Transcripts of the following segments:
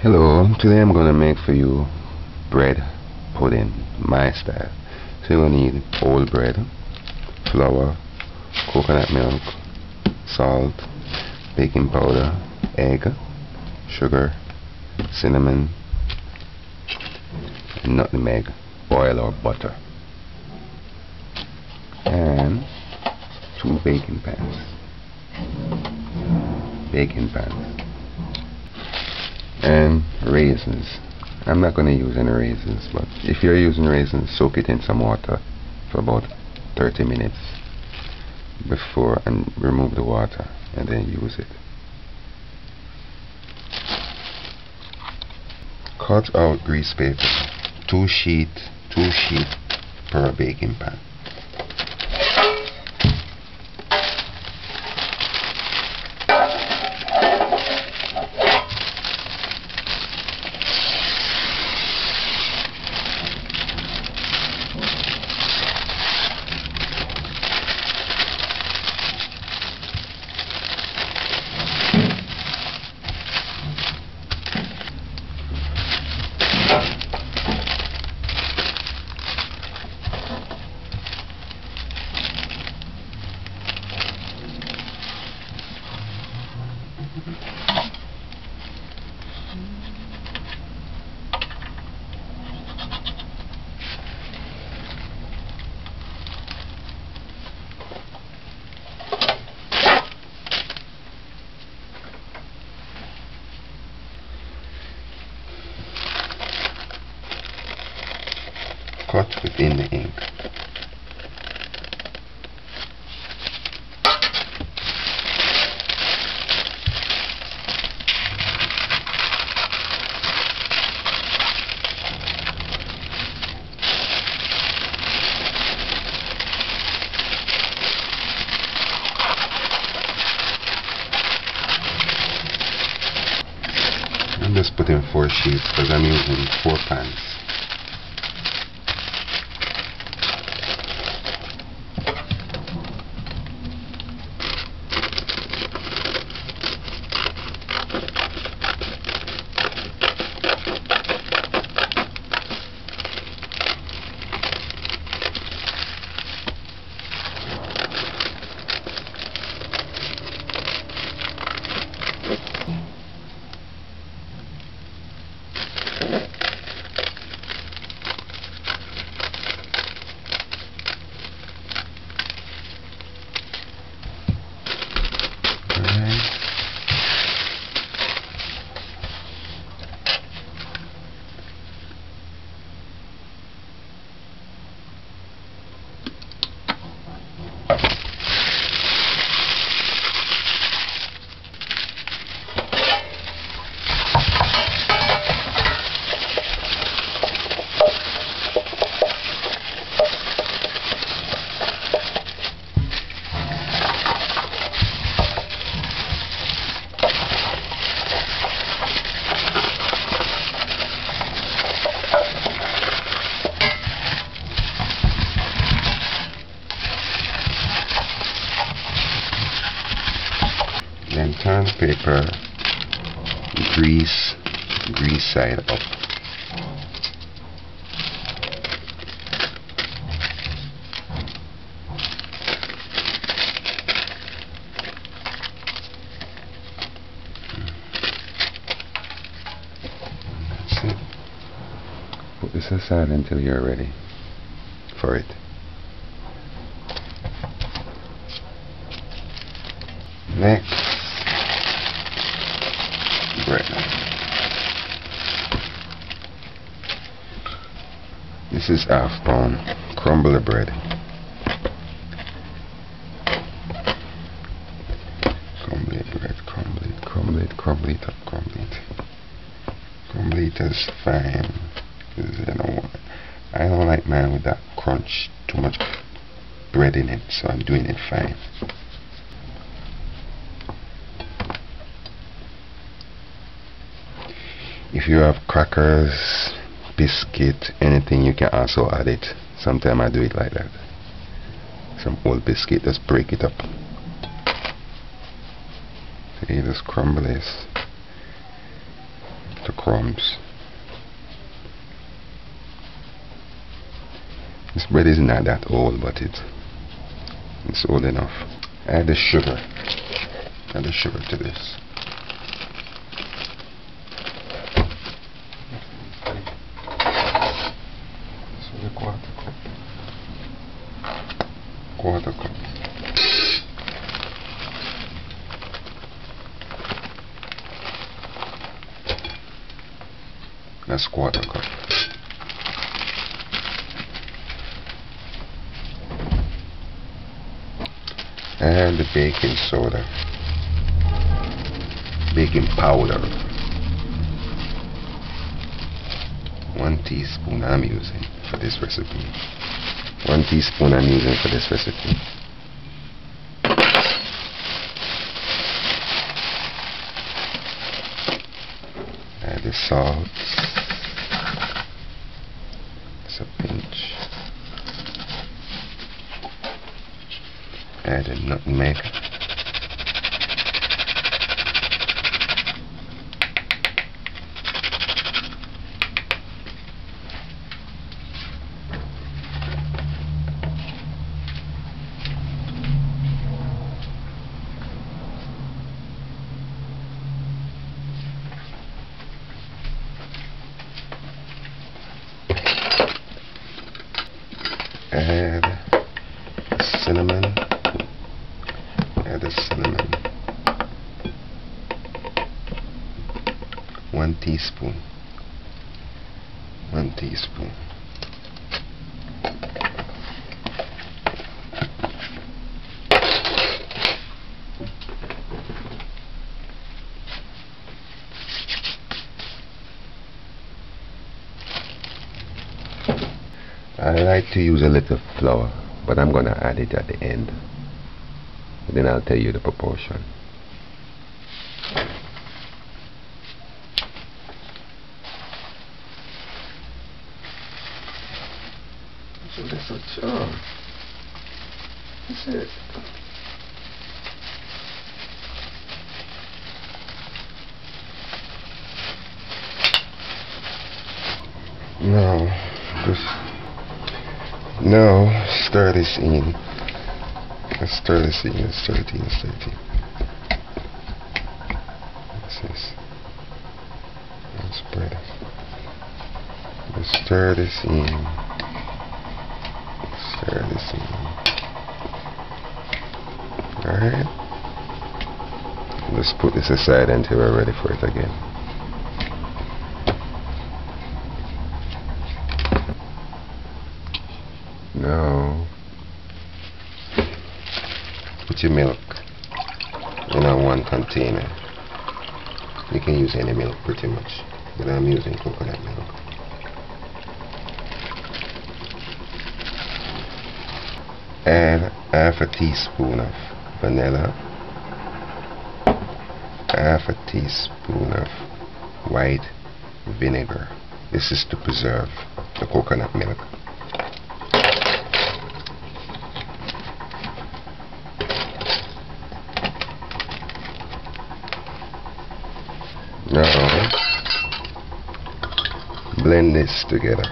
Hello, today I'm gonna make for you bread pudding, my style. So you'll need whole bread, flour, coconut milk, salt, baking powder, egg, sugar, cinnamon, and nutmeg, oil or butter, and 2 baking pans, and raisins. I'm not going to use any raisins, but if you're using raisins, soak it in some water for about 30 minutes before and remove the water and then use it. Cut out grease paper, 2 sheet per baking pan. Cut within the ink. I'm just putting 4 sheets because I'm using 4 pans. Then turn the paper, grease side up. That's it. Put this aside until you're ready for it. Next, bread. This is half pound. Crumble the bread. Crumble it up, crumble it as fine. I don't like mine with that crunch, too much bread in it, so I'm doing it fine. If you have crackers, biscuit, anything, you can also add it. Sometimes I do it like that. Some old biscuit, just break it up. So you just crumble this the crumbs. This bread is not that old, but it's old enough. Add the sugar. Add the sugar to this. So the quarter cup. Quarter cup. That's quarter cup. And the baking soda, baking powder, 1 teaspoon I'm using for this recipe. 1 teaspoon I'm using for this recipe. Add the salt. It's a pinch. Add a nutmeg. Add cinnamon. Add the cinnamon. 1 teaspoon. 1 teaspoon. I like to use a little flour, but I'm gonna add it at the end. Then I'll tell you the proportion. So that's a charm. That's it. Now stir this in. Let's stir this in. Let's stir it in. Let's stir it in. What's this? Let's spread it. Let's stir this in. Stir this in. Alright. Let's put this aside until we're ready for it again. Now put your milk in a 1 container. You can use any milk pretty much, but I'm using coconut milk. Add half a teaspoon of vanilla, half a teaspoon of white vinegar. This is to preserve the coconut milk. Now blend this together.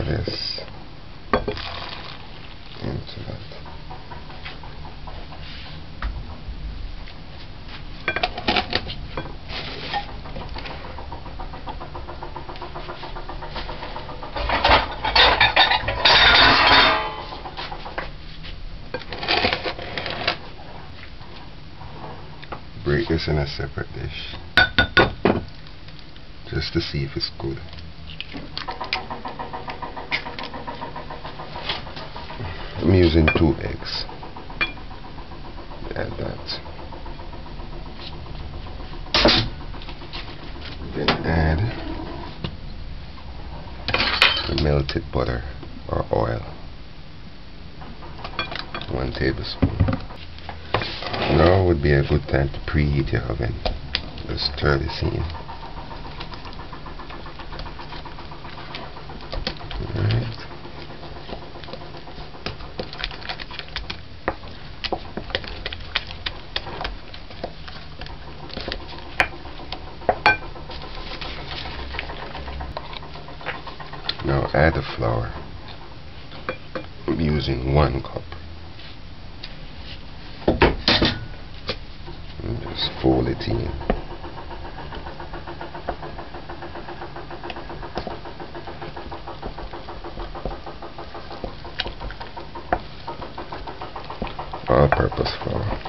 This into that. Break this in a separate dish just to see if it's good. I'm using 2 eggs. Add that. Then add the melted butter or oil, 1 tablespoon. Now would be a good time to preheat your oven. Just stir this in. Alright. Now add the flour. I'm using 1 cup. And just fold it in. All-purpose flour.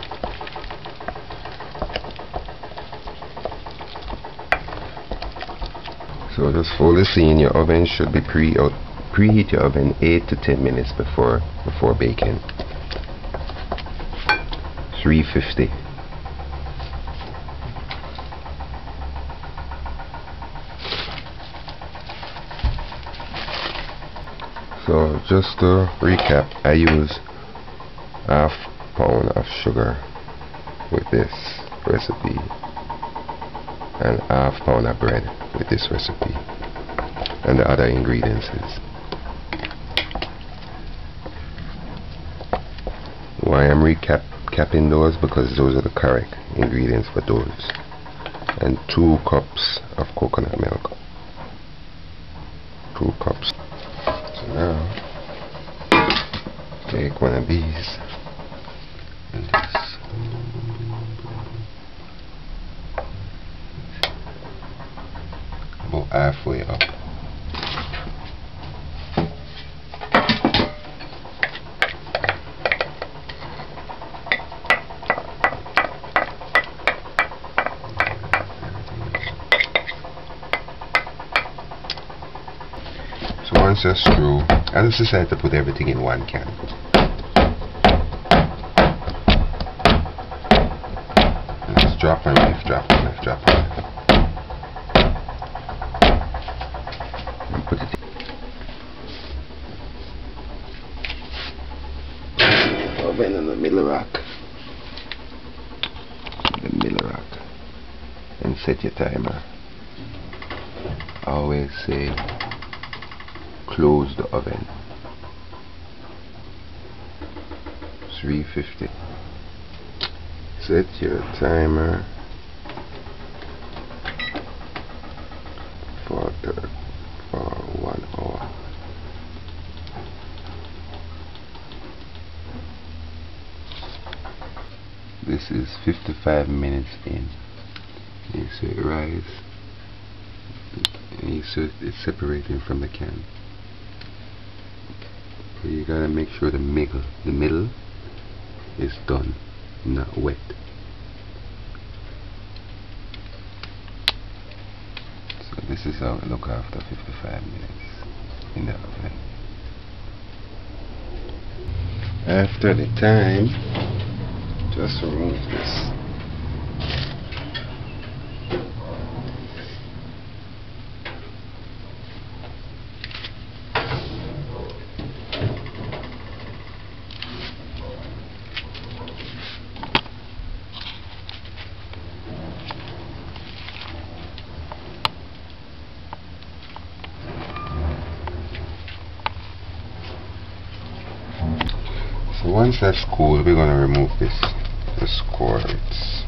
So just fold this in. Your oven should be preheat your oven 8 to 10 minutes before baking. 350. So just to recap, I use ½ pound of sugar with this recipe and ½ pound of bread with this recipe, and the other ingredients is. Why I'm recapping those? Because those are the correct ingredients for those. And 2 cups of coconut milk. 2 cups. So now take one of these and just about halfway up. So once you're through, I just decided to put everything in 1 can. And just drop and lift, drop and lift, drop and lift. And put it in. Oven in the middle rack. The middle rack. And set your timer. I always say close the oven. 350. Set your timer for 1 hour. This is 55 minutes in. You see it rise, and you see it's separating from the can. So you gotta make sure the middle is done, not wet. So this is how it looks after 55 minutes in the oven. After the time, just remove this. So once that's cool, we're going to remove this, the squirts.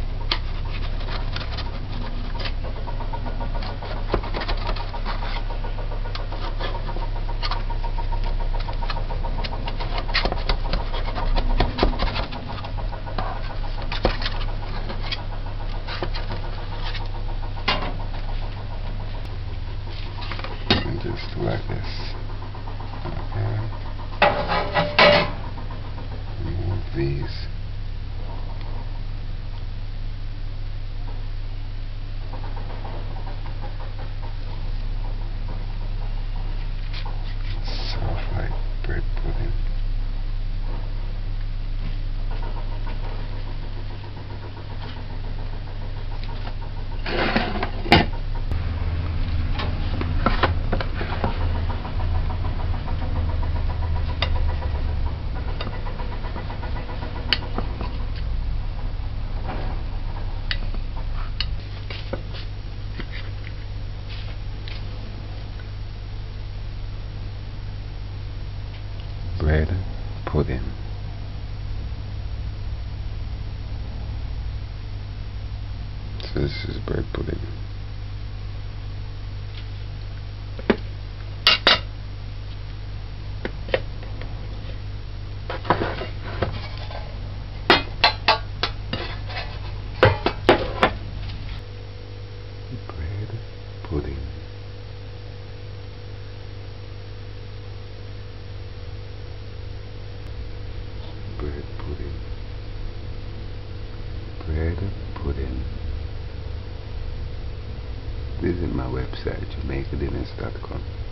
And just do like this. Okay. Remove these. Soft like bread pudding. bread pudding. So this is bread pudding. Bread pudding. Bread pudding. Bread pudding. Visit my website, JamaicaDinners.com.